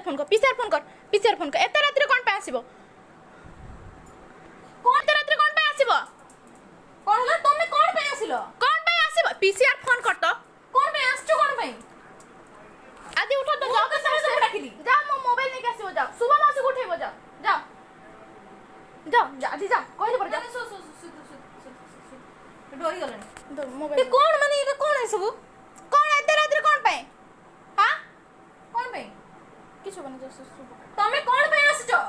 phone कर PCR phone कर एत रात रे कोन पे आसीबो कोन एत रात रे कोन पे आसीबो कोन होला तुमे कोन पे आसिलो कोन पे आसीबो पीसीआर फोन कर तो कोन पे आछो कोन पे आदि उठो तो जाओ समझ डाकिली जा मो मोबाइल नहीं आसीबो जा सुबह मासी को उठेबो जा जा जा आदि जा कोइ दे पर जा सु सु सु सु डोरी गलनी तो मोबाइल ए कोन माने ए कोन है सब कोन एत रात रे कोन पे हां कोन पे किछ बने जो सुबह तुमे कोन पे आछो